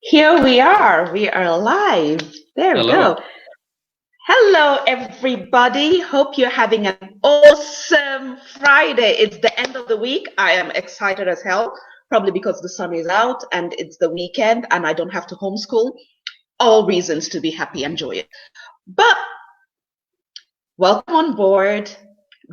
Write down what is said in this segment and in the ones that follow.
Here we are. We are live. There we Hello. go. Hello, everybody. Hope you're having an awesome Friday. It's the end of the week. I am excited as hell, probably because the sun is out and it's the weekend and I don't have to homeschool. All reasons to be happy and joyous. But welcome on board.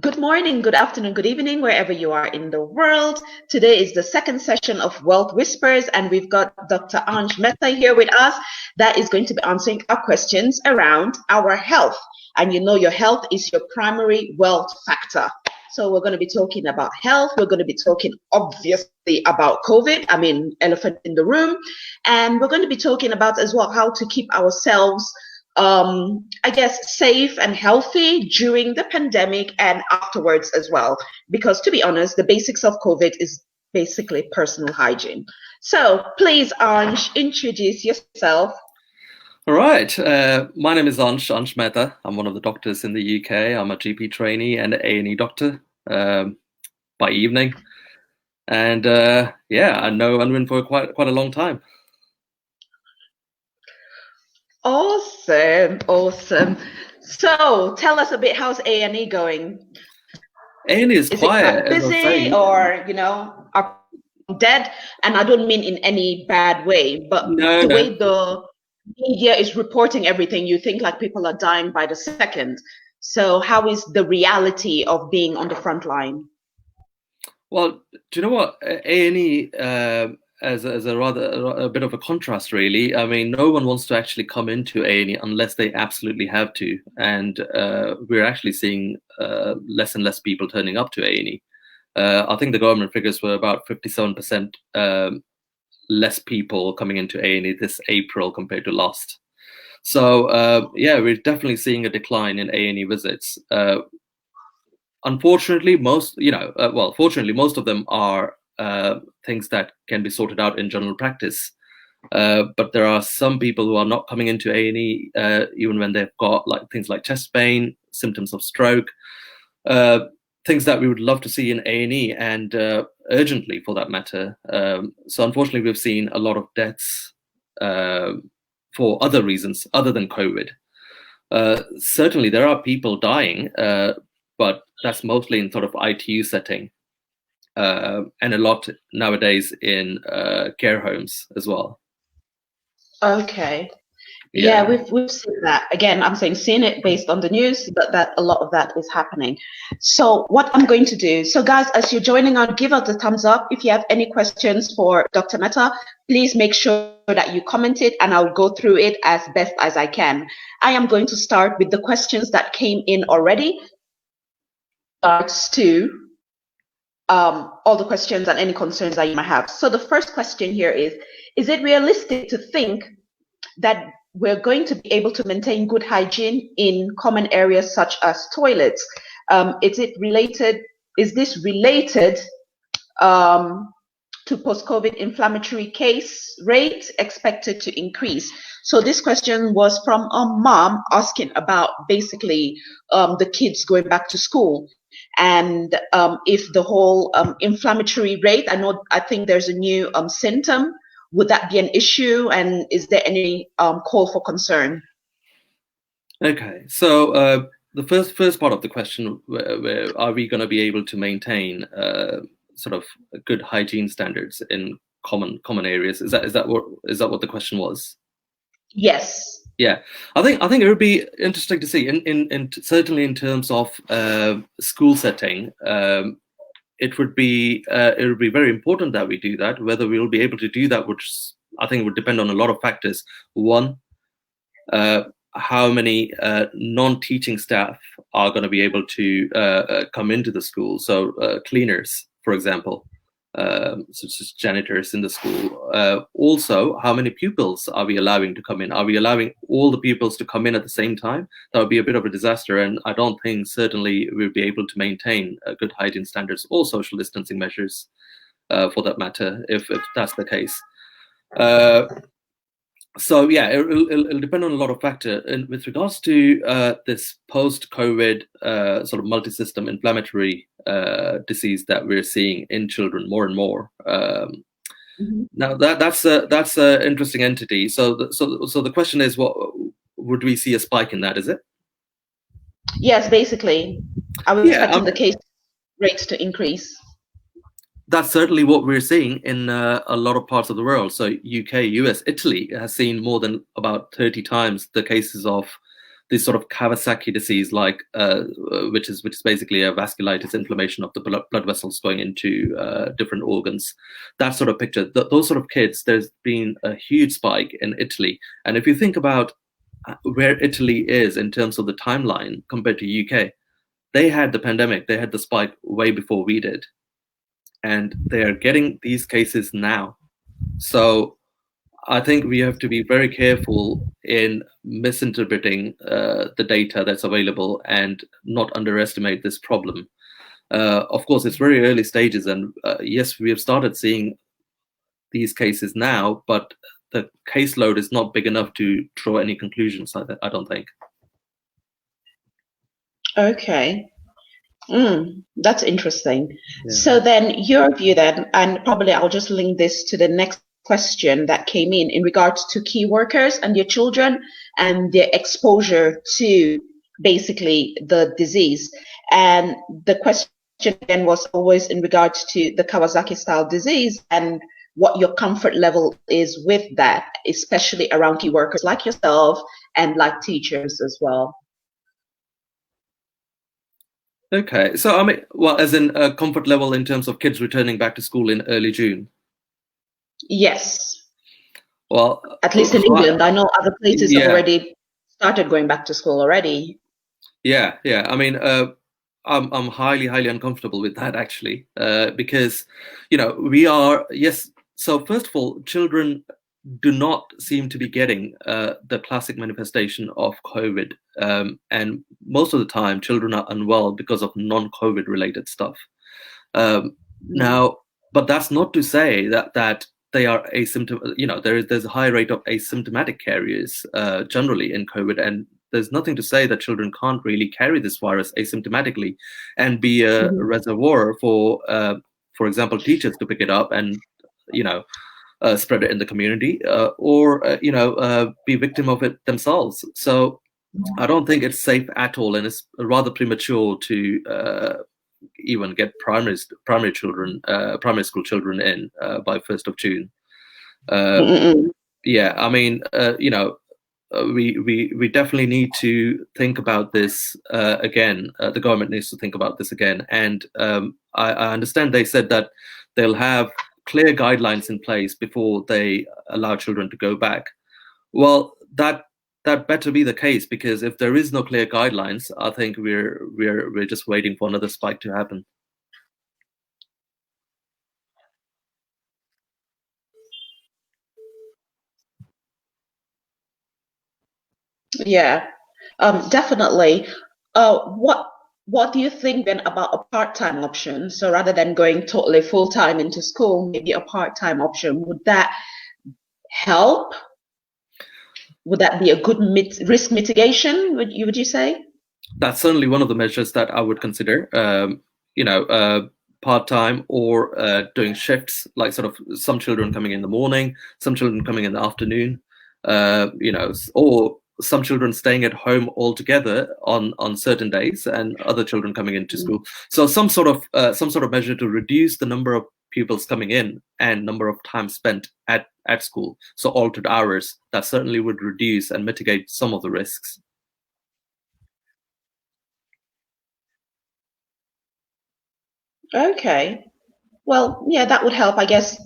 Good morning, good afternoon, good evening, wherever you are in the world. Today is the second session of Wealth Whispers, and we've got Dr. Anj Metha here with us that is going to be answering our questions around our health. And you know, your health is your primary wealth factor. So we're going to be talking about health. We're going to be talking, obviously, about COVID. I mean, elephant in the room. And we're going to be talking about as well how to keep ourselves I guess, safe and healthy during the pandemic and afterwards as well. Because to be honest, the basics of COVID is basically personal hygiene. So please, Anj, introduce yourself. All right. My name is Ansh Metha. I'm one of the doctors in the UK. I'm a GP trainee and A&E doctor by evening. And I know Anwin for quite a long time. Awesome, awesome. So tell us a bit, how's A&E going? A&E is Is it quiet, quite as I was busy saying. or, are dead? And I don't mean in any bad way, but No, the no. way the media is reporting everything, you think like people are dying by the second. So how is the reality of being on the front line? Well, do you know what? A&E, as a bit of a contrast, really. I mean, no one wants to actually come into A&E unless they absolutely have to, and we're actually seeing less and less people turning up to A&E. I think the government figures were about 57% less people coming into A&E this April compared to last. So we're definitely seeing a decline in A&E visits. Unfortunately, fortunately, most of them are things that can be sorted out in general practice. But there are some people who are not coming into A&E even when they've got things like chest pain, symptoms of stroke, things that we would love to see in A&E and urgently for that matter. So unfortunately, we've seen a lot of deaths for other reasons other than COVID. Certainly, there are people dying, but that's mostly in sort of ITU setting, and a lot nowadays in care homes as well. Okay. Yeah, Yeah. we've seen that. Again, I'm saying seeing it based on the news, but that a lot of that is happening. So what I'm going to do, so guys, as you're joining on, give us a thumbs up. If you have any questions for Dr. Mehta, please make sure that you comment it and I'll go through it as best as I can. I am going to start with the questions that came in already. Starts to all the questions and any concerns that you might have. So the first question here is it realistic to think that we're going to be able to maintain good hygiene in common areas such as toilets? Is this related to post-COVID inflammatory case rate expected to increase? So this question was from a mom asking about basically the kids going back to school. And if the whole inflammatory rate, I think there's a new symptom. Would that be an issue? And is there any call for concern? Okay. So the first part of the question, where are we going to be able to maintain sort of good hygiene standards in common areas? Is that what the question was? Yes. Yeah, I think it would be interesting to see in certainly in terms of school setting. It would be very important that we do that. Whether we will be able to do that, which I think would depend on a lot of factors. One, how many non-teaching staff are going to be able to come into the school. So cleaners, for example, such as janitors in the school. Also, how many pupils are we allowing to come in? Are we allowing all the pupils to come in at the same time? That would be a bit of a disaster, and I don't think certainly we'll be able to maintain good hygiene standards or social distancing measures, for that matter, if that's the case. So yeah, it'll depend on a lot of factors. And with regards to this post-COVID sort of multi-system inflammatory disease that we're seeing in children more and more, Now that's a interesting entity. So the question is, what would we see a spike in that? Is it? Yes, basically. Are we expecting the case rates to increase? That's certainly what we're seeing in a lot of parts of the world. So UK, US, Italy has seen more than about 30 times the cases of this sort of Kawasaki disease, like which is basically a vasculitis, inflammation of the blood vessels going into different organs. That sort of picture. Those sort of kids, there's been a huge spike in Italy. And if you think about where Italy is in terms of the timeline compared to UK, they had the pandemic, they had the spike way before we did. And they're getting these cases now. So I think we have to be very careful in misinterpreting the data that's available and not underestimate this problem. Of course, it's very early stages, and yes, we have started seeing these cases now, but the caseload is not big enough to draw any conclusions, I don't think. Okay. That's interesting. Yeah. So then your view then, and probably I'll just link this to the next question that came in regards to key workers and your children and their exposure to basically the disease. And the question again was always in regards to the Kawasaki style disease and what your comfort level is with that, especially around key workers like yourself and like teachers as well. Okay, so I mean, well, as in a comfort level in terms of kids returning back to school in early June? Yes. Well, at least in England, I know other places have already started going back to school already. Yeah. I mean, I'm highly uncomfortable with that actually, because we are So first of all, children do not seem to be getting the classic manifestation of COVID, and most of the time, children are unwell because of non-COVID related stuff. Now, but that's not to say that they are asymptomatic. There's a high rate of asymptomatic carriers generally in COVID, and there's nothing to say that children can't really carry this virus asymptomatically and be a reservoir for example, teachers to pick it up and spread it in the community, or be victim of it themselves. So I don't think it's safe at all, and it's rather premature to even get primary school children in by 1st of June. Yeah, I mean, we definitely need to think about this again. The government needs to think about this again, and I understand they said that they'll have clear guidelines in place before they allow children to go back. Well, that better be the case, because if there is no clear guidelines, I think we're just waiting for another spike to happen. Yeah, definitely. What do you think then about a part-time option? So rather than going totally full-time into school, maybe a part-time option, would that help? Would that be a good risk mitigation, would you say? That's certainly one of the measures that I would consider. Part-time or doing shifts, like sort of some children coming in the morning, some children coming in the afternoon, or some children staying at home altogether on certain days, and other children coming into school. So some sort of measure to reduce the number of pupils coming in and number of time spent at school. So altered hours, that certainly would reduce and mitigate some of the risks. Okay. Well, yeah, that would help. I guess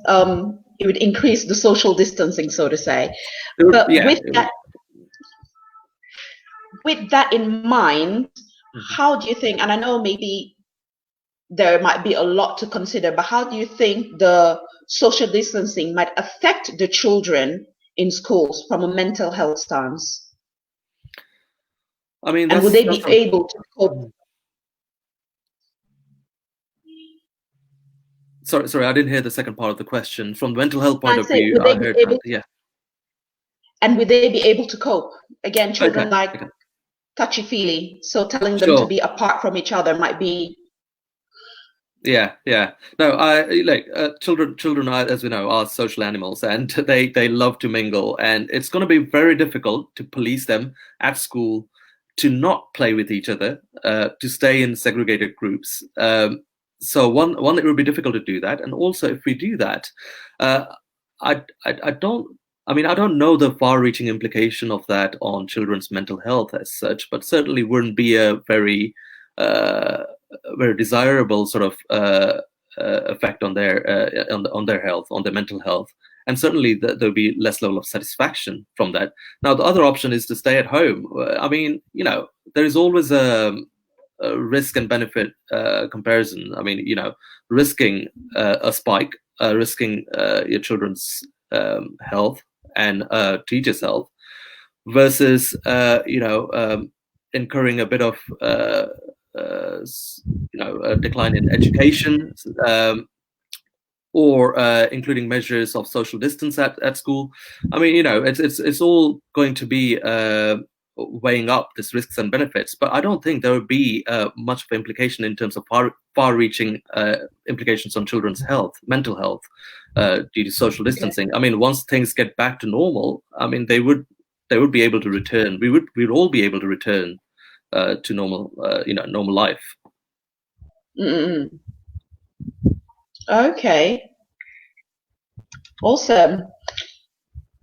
it would increase the social distancing, so to say. But with that in mind, how do you think, and I know maybe there might be a lot to consider, but how do you think the social distancing might affect the children in schools from a mental health stance? I mean, and would they be able to cope? Sorry, I didn't hear the second part of the question. From the mental health point of view, I heard that, And would they be able to cope? Again, children touchy-feely, so telling them to be apart from each other might be... Yeah, yeah. No, I like children are, as we know, are social animals, and they love to mingle, and it's going to be very difficult to police them at school to not play with each other, to stay in segregated groups. So one, it would be difficult to do that, and also if we do that, uh, I don't. I mean, I don't know the far-reaching implication of that on children's mental health as such, but certainly wouldn't be a uh, very desirable sort of effect on on their health, on their mental health, and certainly there'll be less level of satisfaction from that. Now, the other option is to stay at home. I mean, there is always a risk and benefit comparison. I mean, risking a spike, risking your children's health and teachers' health versus incurring a bit of a decline in education, or including measures of social distance at school. I mean, it's all going to be weighing up these risks and benefits, but I don't think there would be much of implication in terms of far-reaching implications on children's health, mental health, due to social distancing. I mean, once things get back to normal, I mean, they would be able to return. We'd all be able to return to normal, normal life. Mm-mm. Okay. Awesome.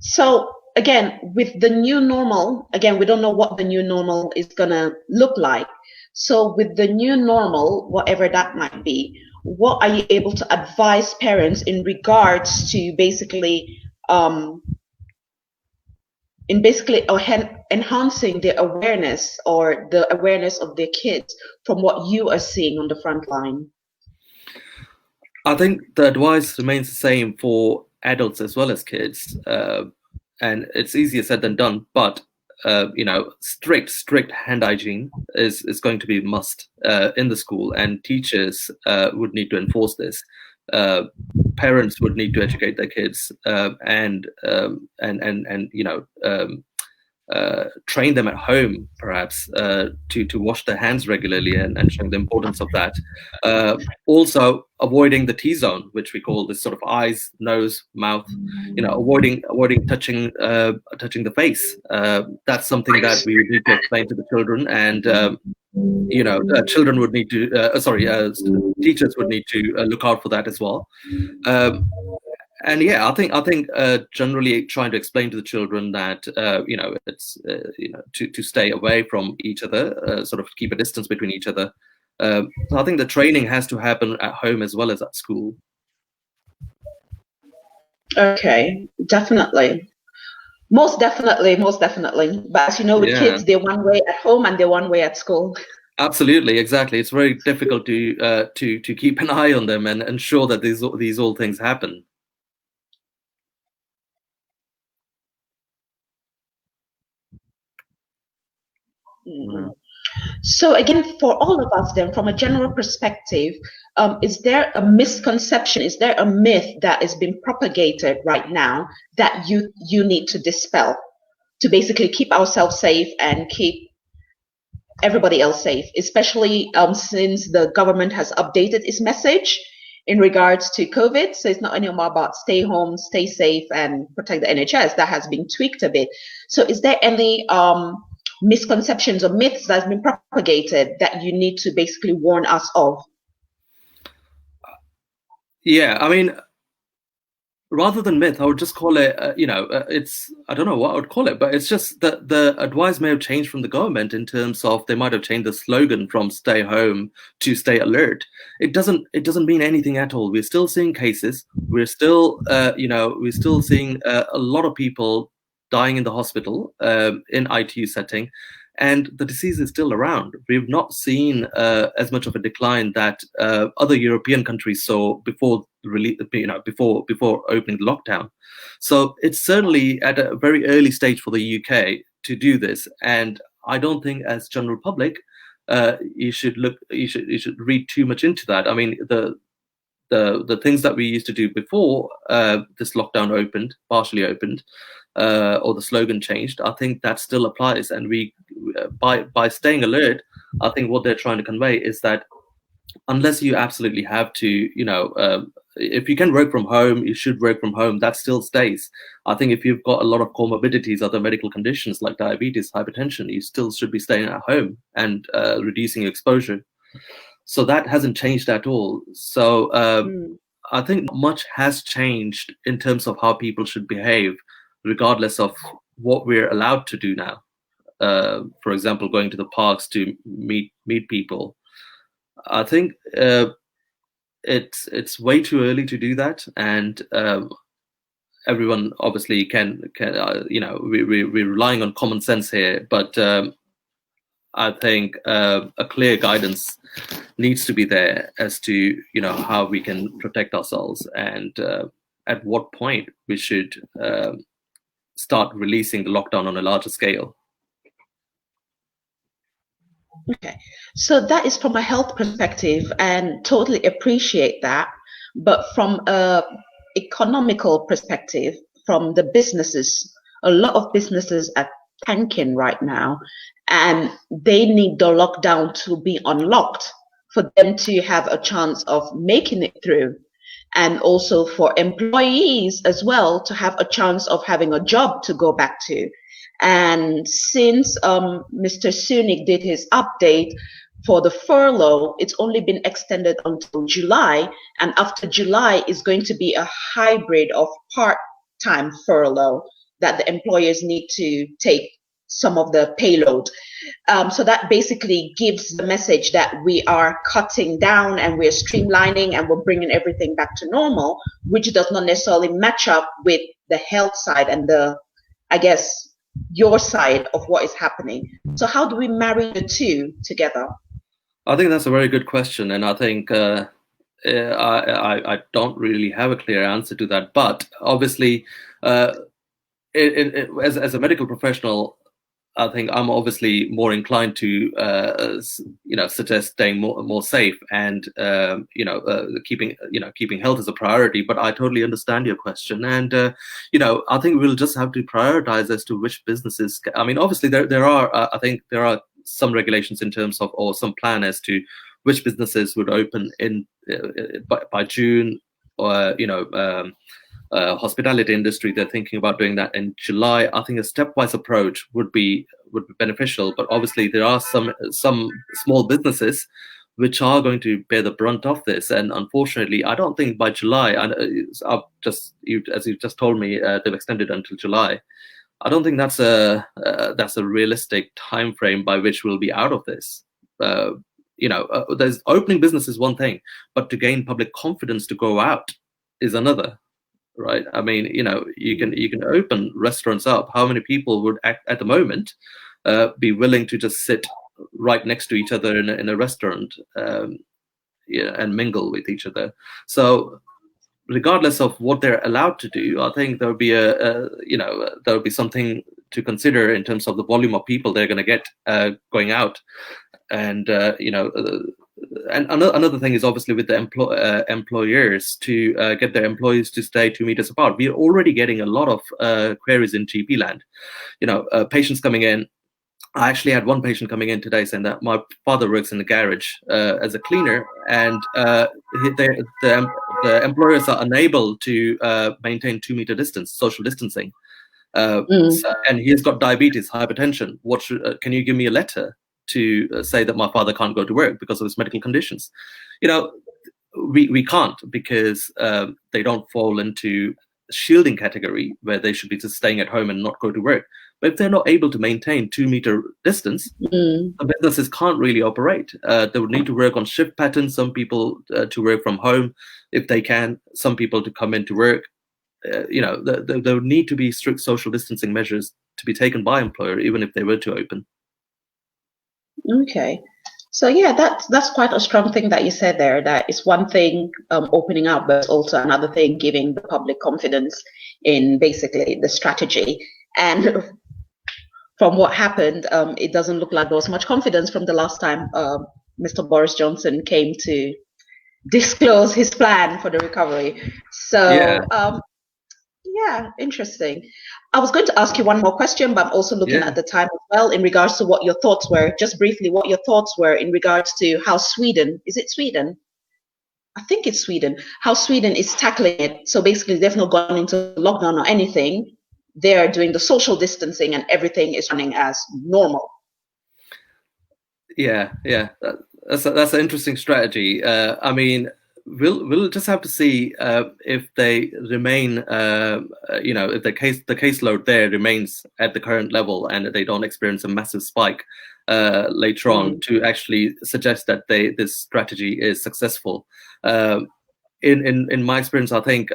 So again, with the new normal, again, we don't know what the new normal is gonna look like. So with the new normal, whatever that might be, what are you able to advise parents in regards to basically enhancing the awareness or the awareness of their kids from what you are seeing on the front line? I think the advice remains the same for adults as well as kids, and it's easier said than done. But strict hand hygiene is going to be a must in the school, and teachers would need to enforce this. Parents would need to educate their kids, and train them at home, perhaps, to wash their hands regularly, and showing the importance of that. Also, avoiding the T-zone, which we call this sort of eyes, nose, mouth. Avoiding touching the face. That's something that we need to explain to the children, and children would need to. Teachers would need to look out for that as well. And yeah, I think generally trying to explain to the children that it's to stay away from each other, sort of keep a distance between each other. So I think the training has to happen at home as well as at school. Okay, definitely. Most definitely. But as you know, with kids, they're one way at home and they're one way at school. Absolutely, exactly. It's very difficult to keep an eye on them and ensure that these all things happen. Mm-hmm. So again, for all of us then, from a general perspective, is there a misconception, is there a myth that is being propagated right now that you need to dispel to basically keep ourselves safe and keep everybody else safe, especially since the government has updated its message in regards to COVID? So it's not anymore about stay home, stay safe, and protect the NHS. That has been tweaked a bit. So is there any misconceptions or myths that's been propagated that you need to basically warn us of? Yeah, I mean, rather than myth, I would just call it, it's, I don't know what I would call it, but it's just that the advice may have changed from the government in terms of they might have changed the slogan from stay home to stay alert. It doesn't mean anything at all. We're still seeing cases. We're still, we're still seeing a lot of people dying in the hospital, in ITU setting, and the disease is still around. We've not seen as much of a decline that other European countries saw before before opening the lockdown. So it's certainly at a very early stage for the UK to do this, and I don't think, as general public, you should read too much into that. I mean, the things that we used to do before this lockdown partially opened, or the slogan changed, I think that still applies. And we, by staying alert, I think what they're trying to convey is that unless you absolutely have to, if you can work from home, you should work from home. That still stays. I think if you've got a lot of comorbidities, other medical conditions like diabetes, hypertension, you still should be staying at home and reducing exposure. So that hasn't changed at all. So I think much has changed in terms of how people should behave, regardless of what we're allowed to do now. For example, going to the parks to meet people. I think it's way too early to do that, and everyone obviously can we're relying on common sense here, but I think a clear guidance needs to be there as to how we can protect ourselves, and at what point we should start releasing the lockdown on a larger scale. Okay, so that is from a health perspective, and totally appreciate that. But from a economical perspective, from the businesses, a lot of businesses are tanking right now, and they need the lockdown to be unlocked for them to have a chance of making it through, and also for employees as well to have a chance of having a job to go back to. And since Mr. Sunik did his update for the furlough, it's only been extended until July. And after July is going to be a hybrid of part-time furlough that the employers need to take some of the payload. So that basically gives the message that we are cutting down and we're streamlining and we're bringing everything back to normal, which does not necessarily match up with the health side and the, I guess, your side of what is happening. So how do we marry the two together? I think that's a very good question, and I think I don't really have a clear answer to that. But obviously, as a medical professional, I think I'm obviously more inclined to suggest staying more safe and keeping health as a priority. But I totally understand your question, and I think we'll just have to prioritize as to which businesses. I mean, obviously there are some regulations in terms of, or some plan as to which businesses would open in by June, or hospitality industry, they're thinking about doing that in July. I think a stepwise approach would be beneficial, but obviously there are some small businesses which are going to bear the brunt of this, and unfortunately, I don't think by July. As you just told me, they've extended until July. I don't think that's a realistic time frame by which we'll be out of this. There's opening business is one thing, but to gain public confidence to go out is another. Right. I mean, you can open restaurants up. How many people would at the moment be willing to just sit right next to each other in a restaurant and mingle with each other? So regardless of what they're allowed to do, I think there'll be there'll be something to consider in terms of the volume of people they're going to get going out. And and another thing is obviously with the employers to get their employees to stay 2 meters apart. We're already getting a lot of queries in GP land. Patients coming in. I actually had one patient coming in today saying that my father works in the garage as a cleaner, and the employers are unable to maintain 2 meter distance, social distancing. And he's got diabetes, hypertension. Can you give me a letter to say that my father can't go to work because of his medical conditions? We can't, because they don't fall into shielding category where they should be just staying at home and not go to work. But if they're not able to maintain 2 meter distance, the businesses can't really operate. They would need to work on shift patterns. Some people to work from home if they can. Some people to come into work. There would need to be strict social distancing measures to be taken by employer, even if they were to open. Okay, so yeah, that's quite a strong thing that you said there. That is one thing, opening up, but also another thing, giving the public confidence in basically the strategy. And from what happened, it doesn't look like there was much confidence from the last time Mr. Boris Johnson came to disclose his plan for the recovery. So Yeah, interesting. I was going to ask you one more question, but I'm also looking Yeah. at the time as well in regards to what your thoughts were, just briefly, what your thoughts were in regards to how Sweden, is it Sweden? I think it's Sweden, how Sweden is tackling it. So basically, they've not gone into lockdown or anything. They're doing the social distancing and everything is running as normal. Yeah, that's an interesting strategy. I mean, we'll just have to see if they remain, if the caseload there remains at the current level and they don't experience a massive spike later on to actually suggest that this strategy is successful. In my experience, I think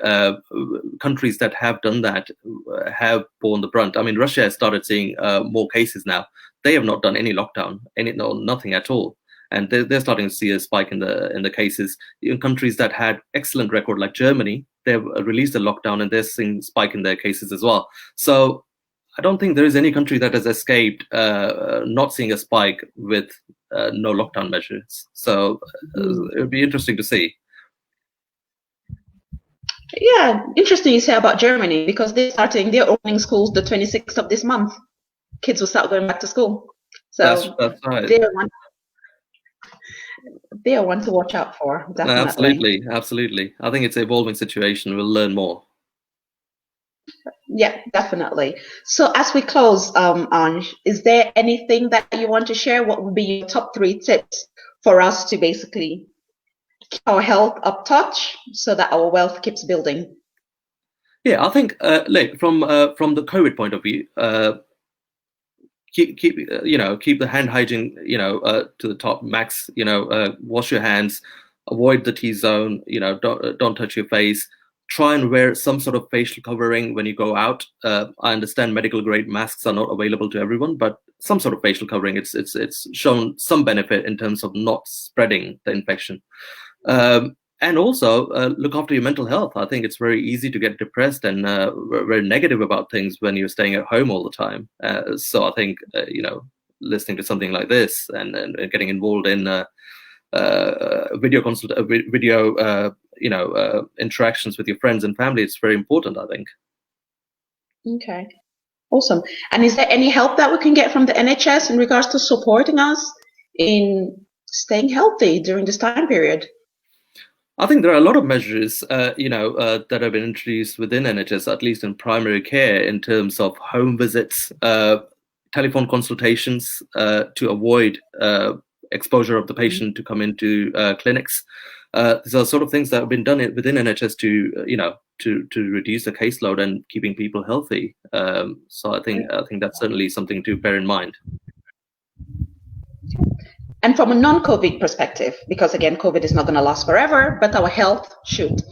countries that have done that have borne the brunt. I mean, Russia has started seeing more cases now. They have not done any lockdown, nothing at all, and they're starting to see a spike in the cases. In countries that had excellent record, like Germany, they've released a lockdown and they're seeing spike in their cases as well. So I don't think there is any country that has escaped not seeing a spike with no lockdown measures. So it would be interesting to see. Yeah, interesting you say about Germany because they're opening schools the 26th of this month. Kids will start going back to school. So that's right. They're one to watch out for, definitely. Absolutely. I think it's an evolving situation. We'll learn more. Yeah, definitely. So as we close, Anj, is there anything that you want to share? What would be your top 3 tips for us to basically keep our health up touch so that our wealth keeps building? Yeah, I think from the COVID point of view, keep the hand hygiene to the top max. Wash your hands, avoid the T-zone. Don't touch your face. Try and wear some sort of facial covering when you go out. I understand medical grade masks are not available to everyone, but some sort of facial covering, it's shown some benefit in terms of not spreading the infection. And also look after your mental health. I think it's very easy to get depressed and very negative about things when you're staying at home all the time. So I think listening to something like this and getting involved in video interactions with your friends and family, it's very important, I think. Okay, awesome. And is there any help that we can get from the NHS in regards to supporting us in staying healthy during this time period? I think there are a lot of measures, that have been introduced within NHS, at least in primary care, in terms of home visits, telephone consultations to avoid exposure of the patient to come into clinics. These are sort of things that have been done within NHS to reduce the caseload and keeping people healthy. So I think that's certainly something to bear in mind. And from a non-COVID perspective, because again, COVID is not going to last forever, but our health should.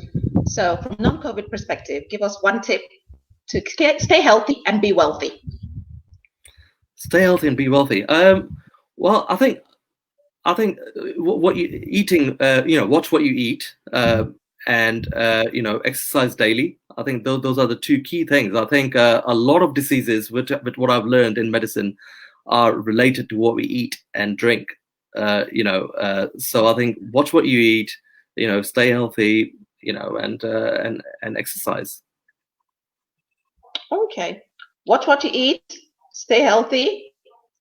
So from a non-COVID perspective, give us one tip to stay healthy and be wealthy. Stay healthy and be wealthy. Well, I think what you eating, watch what you eat, and exercise daily. I think those are the 2 key things. I think a lot of diseases, with what I've learned in medicine, are related to what we eat and drink. So I think watch what you eat, stay healthy, and exercise. Okay. Watch what you eat, stay healthy,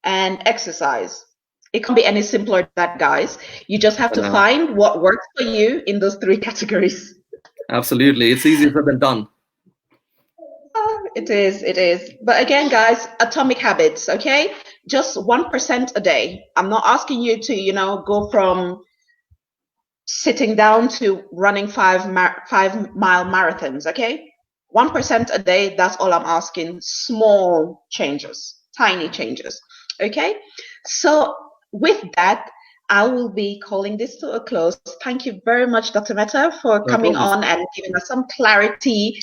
and exercise. It can't be any simpler than that, guys. You just have to find what works for you in those 3 categories. Absolutely. It's easier said than done. It is. But again, guys, atomic habits, okay? Just 1% a day. I'm not asking you to, go from sitting down to running 5-mile marathons, okay? 1% a day, that's all I'm asking. Small changes, tiny changes, okay? So with that, I will be calling this to a close. Thank you very much, Dr. Metha, for coming on and giving us some clarity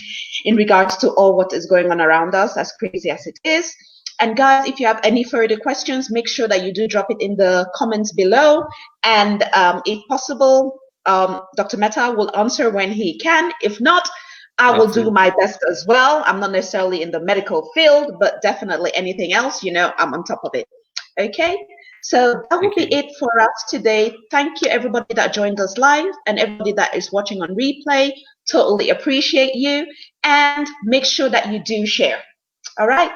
in regards to all what is going on around us, as crazy as it is. And guys, if you have any further questions, make sure that you do drop it in the comments below. And if possible, Dr. Metha will answer when he can. If not, I will do my best as well. I'm not necessarily in the medical field, but definitely anything else, I'm on top of it. Okay, so that will be it for us today. Thank you, everybody that joined us live and everybody that is watching on replay. Totally appreciate you. And make sure that you do share. All right.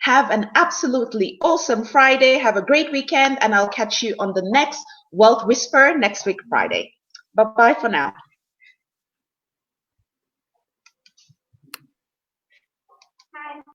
Have an absolutely awesome Friday. Have a great weekend. And I'll catch you on the next Wealth Whisper next week, Friday. Bye-bye for now.